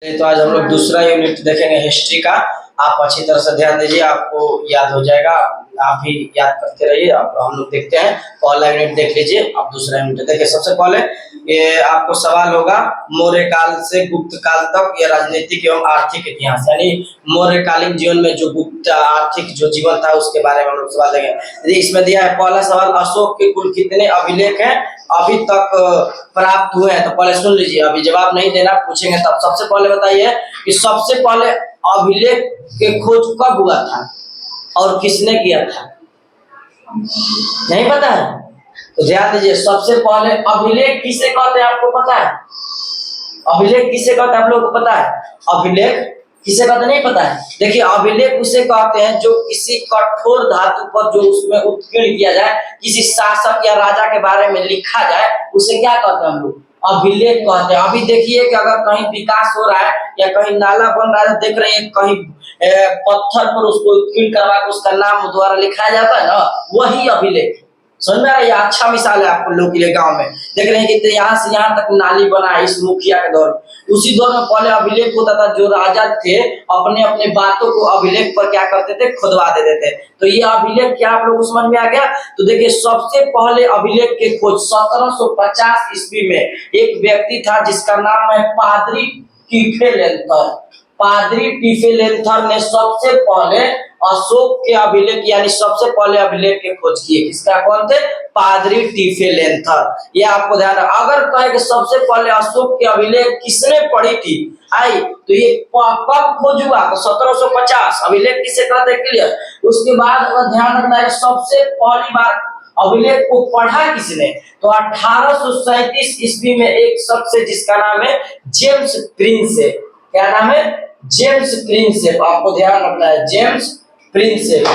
तो आज हम लोग दूसरा यूनिट देखेंगे हिस्ट्री का। आप अच्छी तरह से ध्यान दीजिए, आपको याद हो जाएगा। आप भी याद करते रहिए। आप हम लोग देखते हैं, पहला यूनिट देख लीजिए, आप दूसरा यूनिट देखिए। सबसे पहले ये आपको सवाल होगा, मौर्य काल से गुप्त काल तक ये राजनीतिक एवं आर्थिक इतिहास, यानी मौर्यकालीन जीवन में जो गुप्त आर्थिक जो जीवन था उसके बारे में हम लोग सवाल देंगे। इसमें दिया है पहला सवाल, अशोक के कुल कितने अभिलेख हैं अभी तक प्राप्त हुए हैं। तो पहले सुन लीजिए, अभी जवाब नहीं देना, पूछेंगे तब। सबसे पहले बताइए कि सबसे पहले अभिलेख के खोज कब हुआ था और किसने किया था? नहीं पता है तो ध्यान दीजिए। सबसे पहले अभिलेख किसे कहते हैं आपको पता है? अभिलेख किसे कहते हैं आप लोगों को पता है? अभिलेख किसे कहते नहीं पता है? देखिए, अभिलेख उसे कहते हैं जो किसी कठोर धातु पर जो उसमें उत्कीर्ण किया जाए, किसी शासक या राजा के बारे में लिखा जाए, उसे क्या कहते हैं हम लोग? अभिलेख कहते हैं। अभी देखिए कि अगर कहीं विकास हो रहा है या कहीं नाला बन रहा है, देख रहे हैं कहीं पत्थर पर उसको उत्कीर्ण करवा के उसका नाम द्वारा लिखाया जाता है ना, वही अभिलेख। समझ में आ रहा है? अच्छा मिसाल है आप लोग के लिए। गांव में देख रहे हैं कि यहाँ से यहाँ तक नाली बना है इस मुखिया के दौर में। उसी दौर में पहले अभिलेख होता था, जो राजा थे अपने अपने बातों को अभिलेख पर क्या करते थे, खुदवा देते थे। तो ये अभिलेख क्या आप लोग को समझ में आ गया? तो देखिए, सबसे पहले अभिलेख के खोज 1750 ईस्वी में एक व्यक्ति था जिसका नाम है पादरी टिफेलेंथर। पादरी टिफेलेंथर ने सबसे पहले अशोक के अभिलेख, यानी सबसे पहले अभिलेख के खोज किए। किसका? कौन थे? पादरी टिफेलेंथर। ये आपको ध्यान रखना। अगर कहे कि सबसे पहले अशोक के अभिलेख किसने पढ़ी थी आई, तो ये कब खोज हुआ? तो 1750। अभिलेख किसे कहते हैं? क्लियर। उसके बाद अगर ध्यान रखना है, सबसे पहली बार अभिलेख को पढ़ा किसने? तो 1837 ईस्वी में एक शख्स है जिसका नाम है जेम्स प्रिंसेप। क्या नाम है? James Prinsep. आपको ध्यान रखना है, जेम्स प्रिंसेप।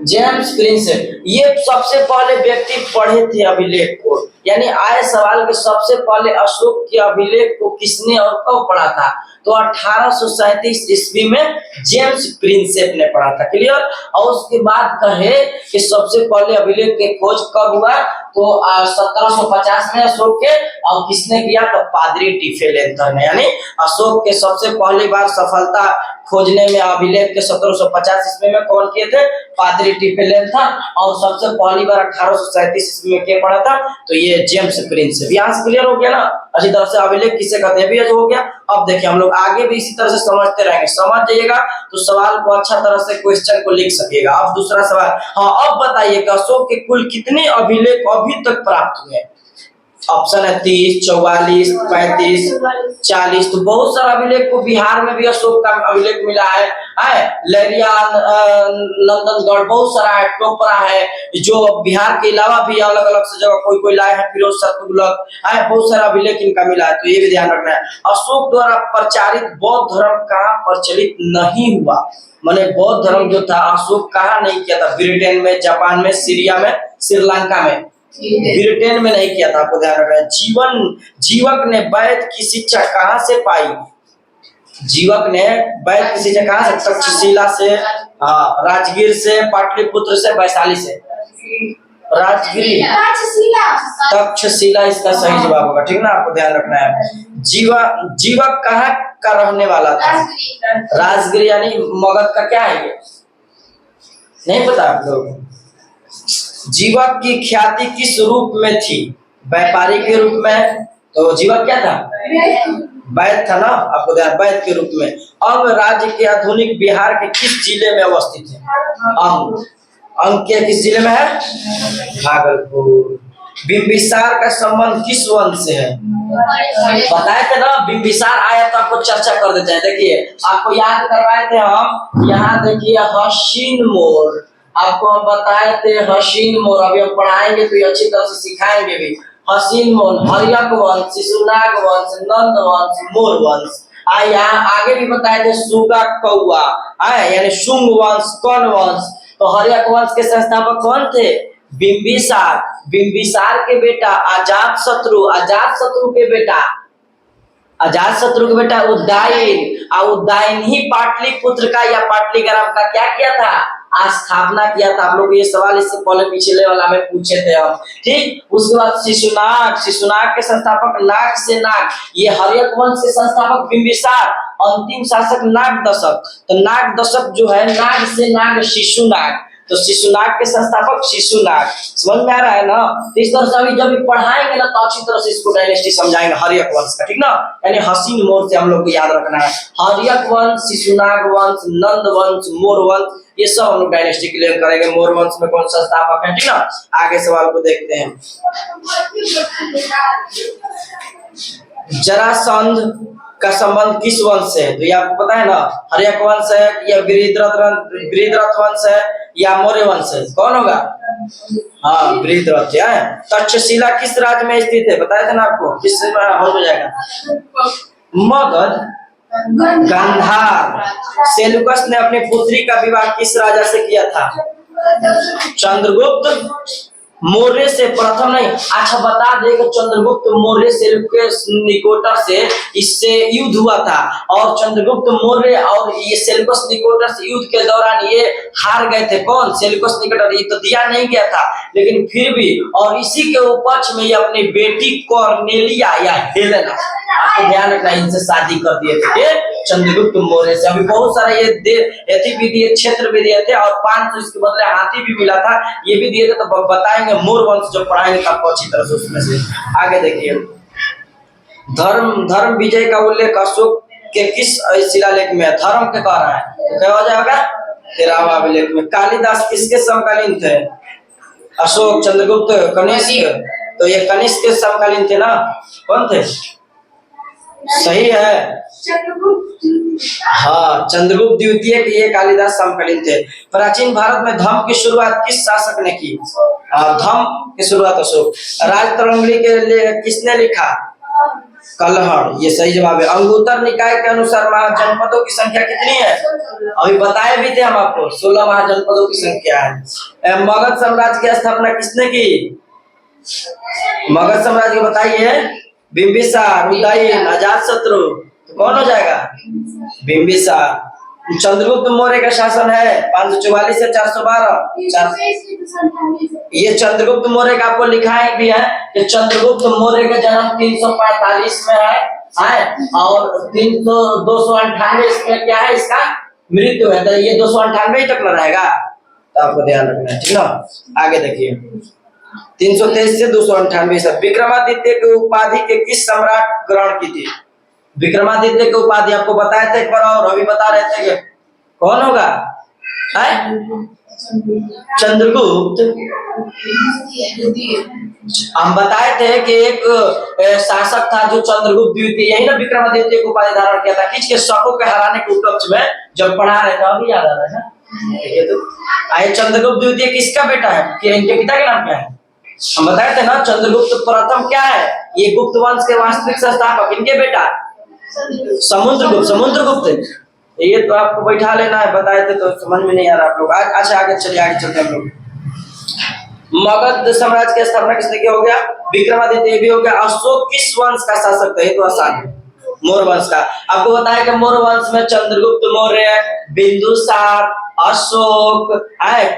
जेम्स प्रिंसेप ये सबसे पहले व्यक्ति पढ़े थे अभिलेख को। यानी आए सवाल के सबसे पहले अशोक के अभिलेख को किसने और कब पढ़ा था? तो 1837 ईस्वी में जेम्स प्रिंसेप ने पढ़ा था। क्लियर। और उसके बाद कहे कि सबसे पहले अभिलेख के खोज कब हुआ? तो 1750 में अशोक के, और किसने किया? तो पादरी टिफेलेंथर ने। यानी अशोक के सबसे पहली बार सफलता खोजने में अभिलेख के 1750 ईस्वी में कौन किए थे? पादरी टिफेलेंथर। और सबसे पहली बार 1837 ईस्वी में क्या पढ़ा था? तो ये जेम्स प्रिंसेप। यहाँ से क्लियर हो गया ना अच्छी तरह से अभिलेख किसे कहते हैं? भी हो गया। अब देखिए, हम लोग आगे भी इसी तरह से समझते रहेंगे। समझ जाइएगा तो सवाल को अच्छा तरह से क्वेश्चन को लिख सकिएगा। अब दूसरा सवाल, हाँ, अब बताइए कि अशोक के कुल कितने अभिलेख अभी तक प्राप्त हुए? ऑप्शन है 30, 44, 35, 40। तो बहुत सारा अभिलेख को बिहार में भी अशोक का अभिलेख मिला है। लहरिया, नंदनगढ़, बहुत सारा है, टोपरा है, जो बिहार के अलावा भी अलग अलग से जगह कोई कोई लाए हैं, फिरोज शाह तुगलक, बहुत सारा अभिलेख इनका मिला है। तो ये भी ध्यान रखना है। अशोक द्वारा प्रचारित बौद्ध धर्म कहाँ प्रचलित नहीं हुआ? माने बौद्ध धर्म जो था अशोक कहाँ नहीं किया था? ब्रिटेन में, जापान में, सीरिया में, श्रीलंका में। ब्रिटेन में नहीं किया था। आपको ध्यान रखना है। जीवक ने वैद की शिक्षा कहाँ से पाई? जीवक ने वैद की शिक्षा कहाँ से? तक्षशिला से, राजगीर से, पाटलिपुत्र से, वैशाली से। राजगिरी, तक्षशिला इसका सही जवाब होगा। ठीक ना, आपको ध्यान रखना है। जीवक कहाँ का रहने वाला था? राजगिरी। यानी मगध का क्या है ये? नहीं पता आप लोग? जीवक की ख्याति किस रूप में थी? व्यापारी के रूप में। तो जीवक क्या था? वैद था ना। आपको ध्यान, वैद के रूप में। अब राज्य के आधुनिक बिहार के किस जिले में अवस्थित है? अंग के किस जिले में है? भागलपुर। बिंबिसार का संबंध किस वंश से है? बताए थे ना, बिंबिसार आया तो आपको चर्चा कर देते हैं। देखिए, आपको याद करवाए थे हम। यहाँ देखिए, हसीन मोर आपको हम बताए थे। हसीन मोर अभी हम पढ़ाएंगे तो ये अच्छी तरह से सिखाएंगे भी। हसीन मोर, हरियक वंश, शिशुनाग वंश, नंद वंश, मोर वंश। यहाँ आगे भी बताए थे सुगा कौआ, यानी शुंग वंश, कौन वंश। तो हरियक वंश के संस्थापक कौन थे? बिंबिसार। बिंबिसार के बेटा अजात शत्रु, अजात शत्रु के बेटा, अजात शत्रु के बेटा उदयन। उदयन ही पाटलिपुत्र का या पाटलिग्राम का क्या किया था? स्थापना किया था? आप लोग ये सवाल इससे पहले पिछले वाला में पूछे थे हम, ठीक। उसके बाद शिशुनाग, शिशुनाग के संस्थापक नाग से नाग, ये हर्यक वंश के संस्थापक बिंबिसार, अंतिम शासक नाग दशक। तो नाग दशक जो है, नाग से नाग शिशुनाग, तो शिशुनाग के संस्थापक शिशुनाग। समझ में आ रहा है ना? तो इस तरह से अभी जब भी पढ़ाएंगे ना तो अच्छी तरह से इसको डायनेस्टी समझाएंगे हर्यक वंश का, ठीक ना। यानी हसीन मोर से हम लोग को याद रखना है, हर्यक वंश, शिशुनाग वंश, नंद वंश, मोर वंश, ये सब हम लोग डायनेस्टी क्लियर करेंगे। मोर वंश में कौन संस्थापक है, ठीक ना। आगे सवाल को देखते हैं। जरासंध का संबंध किस वंश से है? तो ये आपको पता है ना, हर्यक वंश है या बृहद्रथ वंश है या मौर्य वंश है? कौन होगा? हाँ, बृहद्रथ है। तक्षशिला किस राज्य में स्थित है? बताया था ना आपको, किस हो जाएगा? मगध, गांधार। सेलुकस ने अपनी पुत्री का विवाह किस राजा से किया था? चंद्रगुप्त मौर्य से प्रथम नहीं। अच्छा बता दे कि चंद्रगुप्त मौर्य सेल्यूकस निकोटर से इससे युद्ध हुआ था, और चंद्रगुप्त मौर्य और ये सेल्यूकस निकोटर युद्ध के दौरान ये हार गए थे। कौन? Seleucus Nicator. ये तो दिया नहीं गया था, लेकिन फिर भी, और इसी के उपक्ष में ये अपनी बेटी कॉर्नेलिया या हेलेना, आपको ध्यान रखना, इनसे शादी कर दिए थे चंद्रगुप्त मौर्य से। अभी बहुत सारा ये भी दिए, क्षेत्र भी दिए थे, और 500 इसके बदले हाथी भी मिला था, ये भी दिए थे। तो बताएंगे मोर वंश जब पढ़ाएंगे तो आपको अच्छी तरह से उसमें से। आगे देखिए, धर्म विजय का उल्लेख अशोक के किस शिलालेख में है? धर्म के कह रहा है, तो क्या हो जाएगा? 13वां अभिलेख में। कालिदास किसके समकालीन थे? अशोक, चंद्रगुप्त, कनिष्क। तो ये कनिष्क के समकालीन थे ना। कौन थे? सही है, हाँ, चंद्रगुप्त द्वितीय के ये कालिदास समकालीन थे। प्राचीन भारत में धम्म की शुरुआत किस शासक ने की? धम्म की शुरुआत अशोक। राजतरंगिणी के लिए किसने लिखा? कल्हड़, ये सही जवाब है। अंगुत्तर निकाय के अनुसार महाजनपदों की संख्या कितनी है? अभी बताए भी थे हम आपको, 16 महाजनपदों की संख्या है। मगध साम्राज्य की स्थापना किसने की? मगध साम्राज्य बताइए। बिंबिसार, उदयन, अजातशत्रु। तो कौन हो जाएगा? बिंबिसार। चंद्रगुप्त मौर्य का शासन है 544 से 412। ये चंद्रगुप्त मौर्य का आपको लिखा है भी है कि चंद्रगुप्त मौर्य का जन्म 345 में है और 298 इसमें क्या है, इसका मृत्यु है। तो ये 298 तक न रहेगा, तो आपको ध्यान रखना है, ठीक ना। आगे देखिए, 323 से 298। विक्रमादित्य की उपाधि के किस सम्राट ग्रहण की थी? विक्रमादित्य की उपाधि आपको बताए थे एक बार, और अभी बता रहे थे कि कौन होगा? चंद्रगुप्त। हम बताए थे कि एक शासक था जो चंद्रगुप्त द्वितीय, यही ना विक्रमादित्य को उपाधि धारण किया था, किसके? शकों के हराने के उपलक्ष्य में जब पढ़ा रहे थे, अभी याद आ रहा है ना। तो आए, चंद्रगुप्त द्वितीय किसका बेटा है? कि इनके पिता के नाम क्या है? हम बताए थे ना, चंद्रगुप्त प्रथम क्या है? ये गुप्त वंश के वास्तविक संस्थापक, इनके बेटा समुद्रगुप्त। ये तो आपको बैठा लेना है, बताए थे तो समझ में नहीं आ रहा आप लोग। अच्छा आगे चलिए, आगे चलते हैं हम लोग। मगध साम्राज्य की स्थापना किसने किया? हो गया विक्रमादित्य, ये भी हो गया। अशोक किस वंश का शासक था? ये तो आसान है, मोर वंश का। आपको बताया कि मोर वंश में चंद्रगुप्त मौर्य, बिंदुसार, अशोक,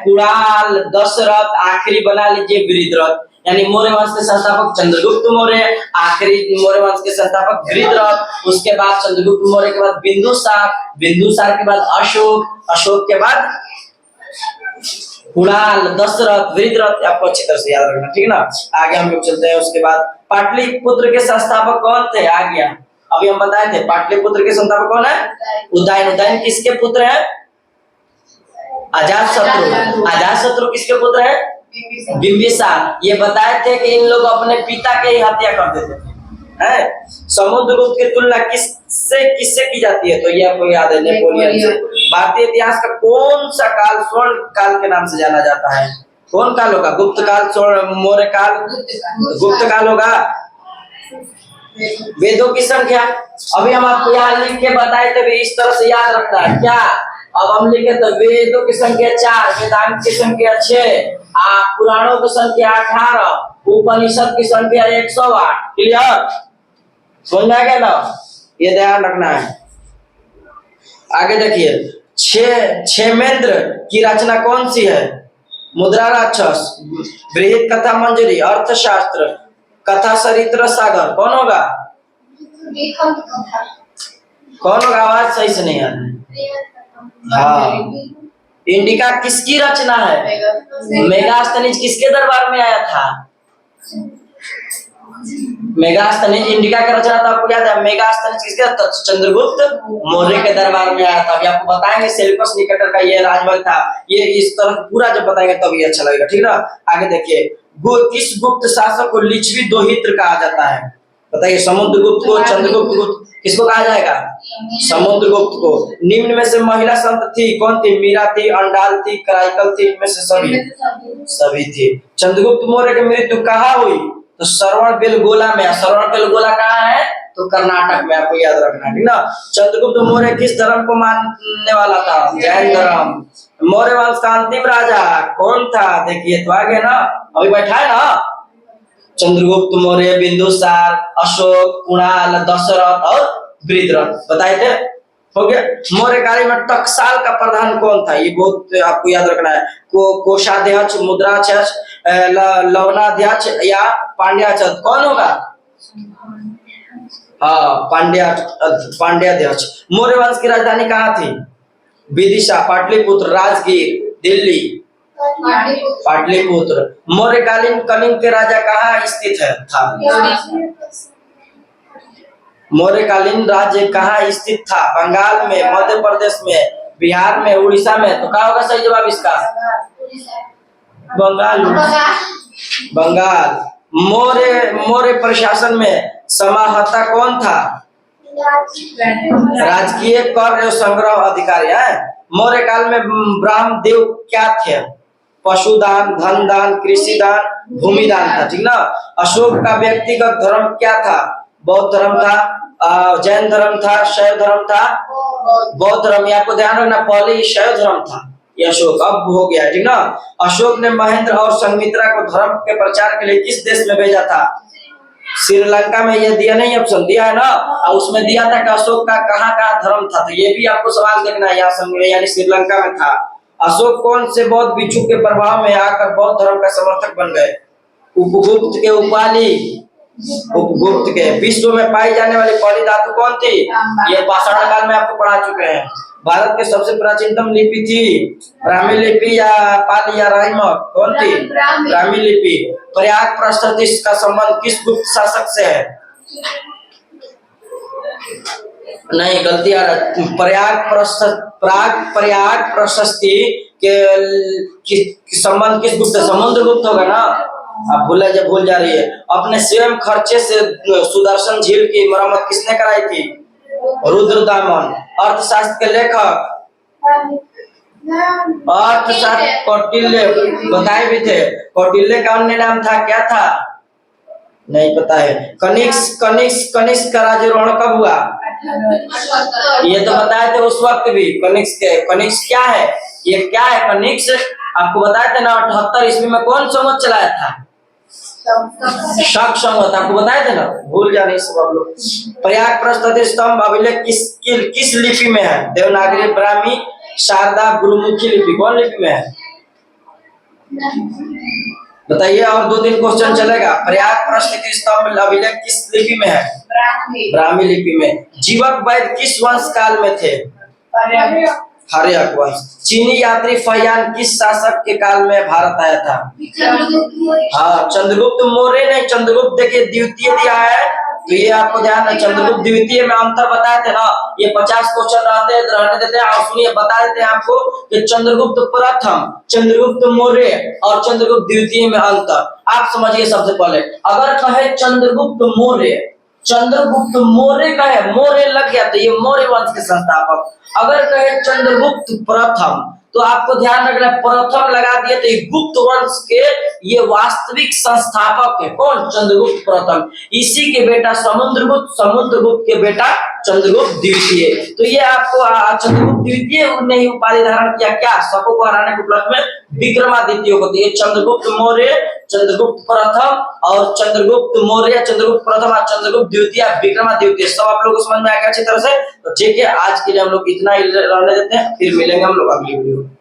कुणाल, दशरथ, आखिरी बना लीजिए बृहद्रथ। यानी मौर्य वंश के संस्थापक चंद्रगुप्त मौर्य, आखिरी मौर्य वंश के संस्थापक बृहद्रथ, उसके बाद चंद्रगुप्त मौर्य के बाद बिंदुसार, बिंदुसार के बाद अशोक, अशोक के बाद कुणाल, दशरथ, बृहद्रथ। आपको अच्छी तरह से याद रखना, ठीक ना। आगे हम लोग चलते हैं। उसके बाद पाटलिपुत्र के संस्थापक कौन थे? आ गया, अभी हम बताए थे पाटलिपुत्र के संस्थापक कौन है? उदयन। उदयन किसके पुत्र है? अजातशत्रु। अजातशत्रु किसके पुत्र है? बिंबिसार। ये बताए थे कि इन लोग अपने पिता के ही हत्या कर देते थे। समुद्रगुप्त की तुलना किससे की जाती है? तो ये आपको याद है, नेपोलियन से। भारतीय इतिहास का कौन सा काल स्वर्ण काल के नाम से जाना जाता है? कौन काल होगा? गुप्त काल, स्वर्ण, मौर्य काल, गुप्त काल होगा। वेदों की संख्या अभी हम आपको यहाँ लिख के बताए थे, इस तरह से याद रखना है क्या? अब हम लिखे तो वेदों की संख्या 4, वेदांत की संख्या 6, पुराणों की संख्या 18, उपनिषद की संख्या 108। क्लियर? समझ में आ गया ना? ये ध्यान रखना है। आगे देखिए, क्षेमेंद्र की रचना कौन सी है? मुद्रा राक्षस, बृहद कथा मंजरी, अर्थशास्त्र, कथा सरित्र सागर, कौन होगा? कौन होगा? आवाज सही से नहीं आ रहा है। हाँ, इंडिका किसकी रचना है? मेगास्थनीज किसके दरबार में आया था? मेगास्थनीज इंडिका का रचना था, आपको याद है? मेगास्थनीज किसके? चंद्रगुप्त मौर्य के दरबार में आया था। अभी आपको बताएंगे सेल्यूकस निकेटर का ये राजमहल था, ये इस तरह पूरा जब बताएंगे तब ये अच्छा लगेगा, ठीक ना? आगे देखिए, किस गुप्त शासक को लिच्छवी दोहित्र कहा जाता है? बताइए। समुद्रगुप्त को, चंद्रगुप्त, किसको कहा जाएगा? समुद्रगुप्त को। निम्न में से महिला संत थी कौन थी? मीरा थी, अंडाल थी, कराइकल थी, इनमें से सभी थी। चंद्रगुप्त मौर्य की मृत्यु कहाँ हुई? तो श्रवण बेलगोला में। श्रवण बेलगोला कहाँ है? तो कर्नाटक में, आपको याद रखना, ठीक ना? चंद्रगुप्त मौर्य किस धर्म को मानने वाला था? जैन धर्म। मौर्य वंश का अंतिम राजा कौन था? देखिए तो आगे ना, अभी बैठा है ना, चंद्रगुप्त मौर्य, बिंदुसार, अशोक, कुणाल, दशरथ और वृषरथ बताए थे। हो गया। मौर्य काल में टकसाल का प्रधान कौन था? ये बहुत आपको याद रखना है। कोषाध्यक्ष, मुद्राध्यक्ष, लवणाध्यक्ष या पांड्याध्यक्ष, कौन होगा? हाँ, पांड्याध्यक्ष। मौर्य वंश की राजधानी कहाँ थी? विदिशा, पाटलिपुत्र, राजगीर, दिल्ली, पाटलिपुत्र। मौर्यकालीन कलिंग के राजा कहाँ स्थित है था? मौर्यकालीन राज्य कहाँ स्थित था? बंगाल में, मध्य प्रदेश में, बिहार में, उड़ीसा में। तो क्या होगा सही जवाब इसका? बंगाल। बंगाल। मौर्य प्रशासन में समाहर्ता कौन था? राजकीय कर एवं संग्रह अधिकारी है। मौर्य काल में ब्राह्म देव क्या थे? पशुदान, धन दान, कृषि दान, भूमि दान था, ठीक ना? अशोक का व्यक्तिगत धर्म क्या था? बौद्ध धर्म था, जैन धर्म था, शैव धर्म था, बौद्ध धर्म। आपको ध्यान रखना, पहले ये शैव धर्म था, ये अशोक अब हो गया, ठीक ना? अशोक ने महेंद्र और संघमित्रा को धर्म के प्रचार के लिए किस देश में भेजा था? श्रीलंका में। ये दिया नहीं, ऑप्शन दिया है ना, और उसमें दिया था कि अशोक का कहाँ कहाँ धर्म था, तो ये भी आपको सवाल देखना है। यहाँ यानी श्रीलंका में था। अशोक कौन से बौद्ध भिक्षु के प्रभाव में आकर बौद्ध धर्म का समर्थक बन गए? उपगुप्त के उपाली, उपगुप्त के। विश्व में पाई जाने वाली पहली धातु कौन थी? ये पाषाण काल में आपको पढ़ा चुके हैं। भारत के सबसे प्राचीनतम लिपि थी ब्राह्मी लिपि या पाली या राइमक, कौन थी? ब्राह्मी लिपि। प्रयाग प्रशस्ति का संबंध किस गुप्त शासक से है? नहीं, गलती आ रहा। प्रयाग प्रशस्ति के संबंध किस गुप्त? समुद्रगुप्त होगा ना, आप भूल जा रही है। अपने स्वयं खर्चे से सुदर्शन झील की मरम्मत किसने कराई थी? रुद्रदामन। अर्थशास्त्र के लेखक? अर्थशास्त्र कौटिल्य बताए भी थे। कौटिल्य का अन्य नाम था, क्या था? नहीं पता है। कनिष्क का राज्यारोहण कब हुआ? ये तो बताए थे उस वक्त भी। कनिष्क क्या है? ये क्या है कनिष्क? आपको बताए थे ना 78 ईस्वी में कौन संवत चलाया था? शक संवत, आपको बताए थे ना, भूल जा रहे सब आप लोग। प्रयाग प्रस्तुति स्तंभ अभिलेख किस लिपि में है? देवनागरी, ब्राह्मी, शारदा, गुरुमुखी लिपि, कौन लिपि में है? बताइए, और 2 दिन क्वेश्चन चलेगा। प्रयाग प्रस्तुति स्तंभ अभिलेख किस लिपि में है? ब्राह्मी लिपि में। जीवक वैद्य किस वंश काल में थे? हर्यक वंश। चीनी यात्री फहियान किस शासक के काल में भारत आया था? हाँ, चंद्रगुप्त मौर्य ने। चंद्रगुप्त देखिए द्वितीय दिया है, तो ये आपको ध्यान है। चंद्रगुप्त द्वितीय में अंतर बताए थे ना, ये 50 क्वेश्चन रहने देते हैं। और सुनिए, बता देते हैं आपको कि चंद्रगुप्त प्रथम, चंद्रगुप्त मौर्य और चंद्रगुप्त द्वितीय में अंतर आप समझिए। सबसे पहले अगर कहे चंद्रगुप्त मौर्य कहे, मौर्य लग गया तो ये मौर्य वंश के संस्थापक। अगर कहे चंद्रगुप्त प्रथम तो आपको ध्यान रखना, प्रथम लगा दिए तो ये गुप्त वंश के ये वास्तविक संस्थापक है। कौन? चंद्रगुप्त प्रथम। इसी के बेटा समुद्रगुप्त के बेटा चंद्रगुप्त द्वितीय। तो ये आपको चंद्रगुप्त द्वितीय ने ही उपाधि धारण किया, क्या? शकों को हराने के उपलक्ष्य में विक्रमादित्य को। तो ये चंद्रगुप्त मौर्य चंद्रगुप्त प्रथम और चंद्रगुप्त मौर्य, चंद्रगुप्त प्रथम और चंद्रगुप्त द्वितीय, विक्रमादित्य, सब आप लोगों को समझ में आ गया अच्छी तरह से। तो ठीक है, आज के लिए हम लोग इतना ही रहने देते हैं, फिर मिलेंगे हम लोग अगली वीडियो में।